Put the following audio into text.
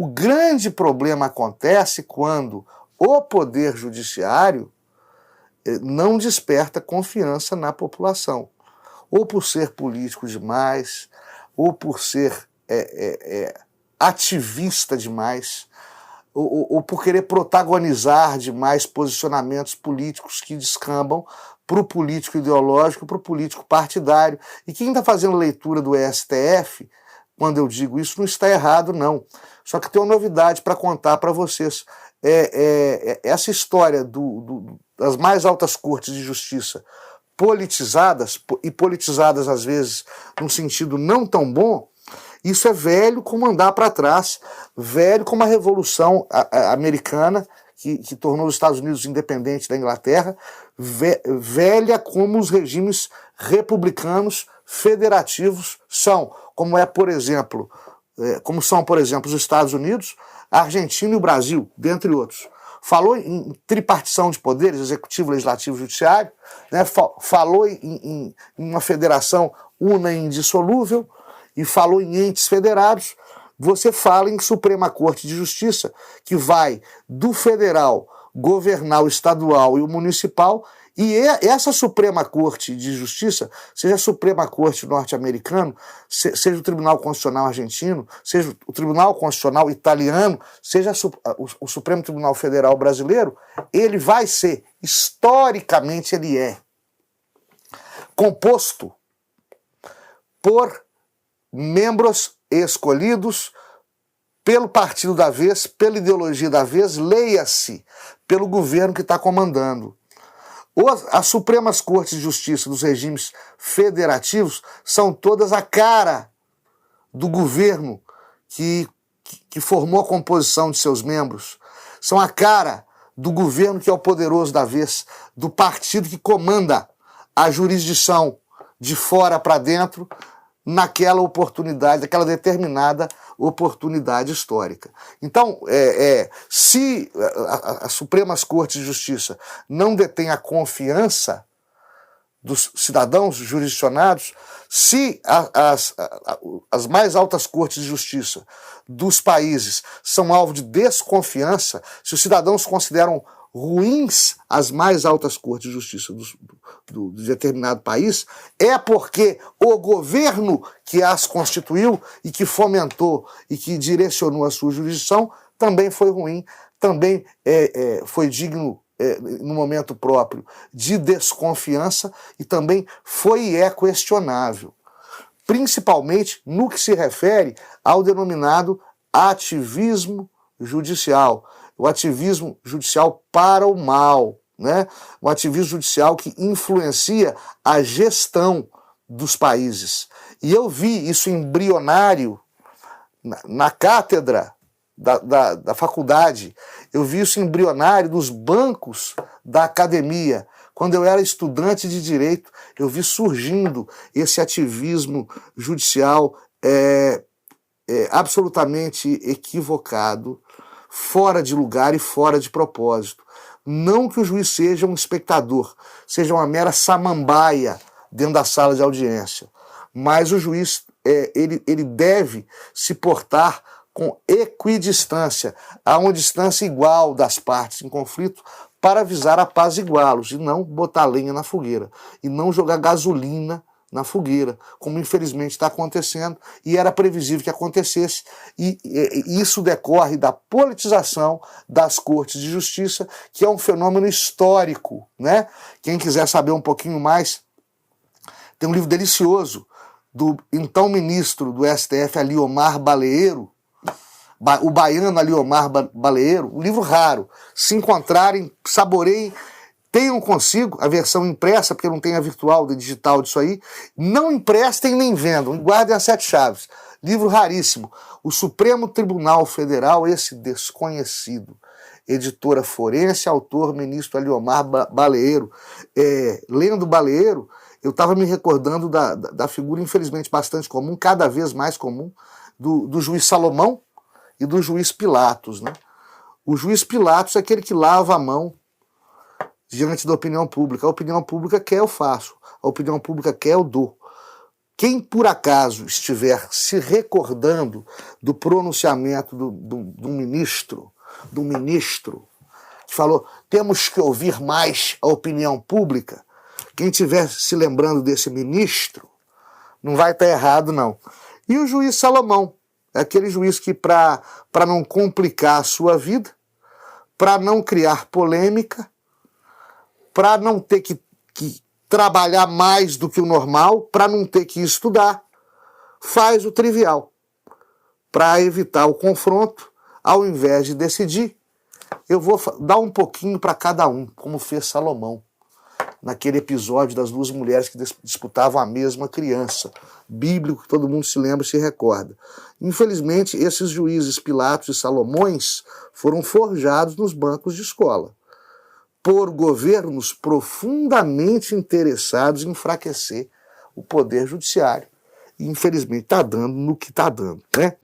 O grande problema acontece quando o poder judiciário não desperta confiança na população, ou por ser político demais, ou por ser ativista demais, ou por querer protagonizar demais posicionamentos políticos que descambam para o político ideológico, para o político partidário. E quem está fazendo leitura do STF, quando eu digo isso, não está errado, não. Só que tem uma novidade para contar para vocês. Essa história das mais altas cortes de justiça politizadas, e politizadas às vezes num sentido não tão bom, isso é velho como andar para trás, velho como a Revolução Americana, que tornou os Estados Unidos independentes da Inglaterra, velha como os regimes republicanos federativos são, como são, por exemplo, os Estados Unidos, a Argentina e o Brasil, dentre outros. Falou em tripartição de poderes, executivo, legislativo e judiciário, né? Falou em uma federação una e indissolúvel, e falou em entes federados. Você fala em Suprema Corte de Justiça, que vai do federal governar o estadual e o municipal, e essa Suprema Corte de Justiça, seja a Suprema Corte norte-americano, seja o Tribunal Constitucional argentino, seja o Tribunal Constitucional italiano, seja o Supremo Tribunal Federal brasileiro, ele vai ser, historicamente ele é, composto por membros escolhidos pelo partido da vez, pela ideologia da vez, leia-se pelo governo que está comandando. As Supremas Cortes de Justiça dos regimes federativos são todas a cara do governo que formou a composição de seus membros. São a cara do governo que é o poderoso da vez, do partido que comanda a jurisdição de fora para dentro, naquela oportunidade, naquela determinada oportunidade histórica. Então, se as Supremas Cortes de Justiça não detêm a confiança dos cidadãos jurisdicionados, se as mais altas cortes de justiça dos países são alvo de desconfiança, se os cidadãos consideram ruins as mais altas cortes de justiça do determinado país, é porque o governo que as constituiu e que fomentou e que direcionou a sua jurisdição também foi ruim, também foi digno, no momento próprio, de desconfiança e também foi e é questionável, principalmente no que se refere ao denominado ativismo judicial, o ativismo judicial para o mal, né? O ativismo judicial que influencia a gestão dos países. E eu vi isso embrionário na cátedra da faculdade, eu vi isso embrionário nos bancos da academia. Quando eu era estudante de direito, eu vi surgindo esse ativismo judicial absolutamente equivocado, fora de lugar e fora de propósito. Não que o juiz seja um espectador, seja uma mera samambaia dentro da sala de audiência, mas o juiz ele deve se portar com equidistância, a uma distância igual das partes em conflito, para avisar apaziguá-los e não botar lenha na fogueira, e não jogar gasolina na fogueira, como infelizmente está acontecendo, e era previsível que acontecesse, e isso decorre da politização das cortes de justiça, que é um fenômeno histórico, né? Quem quiser saber um pouquinho mais, tem um livro delicioso do então ministro do STF, Aliomar Baleiro, o baiano Aliomar Baleiro, um livro raro. Se encontrarem, saboreiem, tenham consigo a versão impressa, porque não tem a virtual, a digital disso aí. Não emprestem nem vendam, guardem as 7 chaves. Livro raríssimo. O Supremo Tribunal Federal, esse desconhecido. Editora forense, autor, ministro Aliomar Baleiro. Lendo Baleiro, eu estava me recordando da figura, infelizmente, bastante comum, cada vez mais comum, do juiz Salomão e do juiz Pilatos, né? O juiz Pilatos é aquele que lava a mão diante da opinião pública. A opinião pública quer, eu faço. A opinião pública quer, eu dou. Quem por acaso estiver se recordando do pronunciamento do ministro, que falou, temos que ouvir mais a opinião pública, quem estiver se lembrando desse ministro, não vai estar errado, não. E o juiz Salomão, é aquele juiz que, para não complicar a sua vida, para não criar polêmica, para não ter que trabalhar mais do que o normal, para não ter que estudar, faz o trivial, para evitar o confronto, ao invés de decidir. Eu vou dar um pouquinho para cada um, como fez Salomão, naquele episódio das duas mulheres que disputavam a mesma criança, bíblico, que todo mundo se lembra e se recorda. Infelizmente, esses juízes Pilatos e Salomões foram forjados nos bancos de escola, por governos profundamente interessados em enfraquecer o poder judiciário. E, infelizmente, está dando no que está dando, né?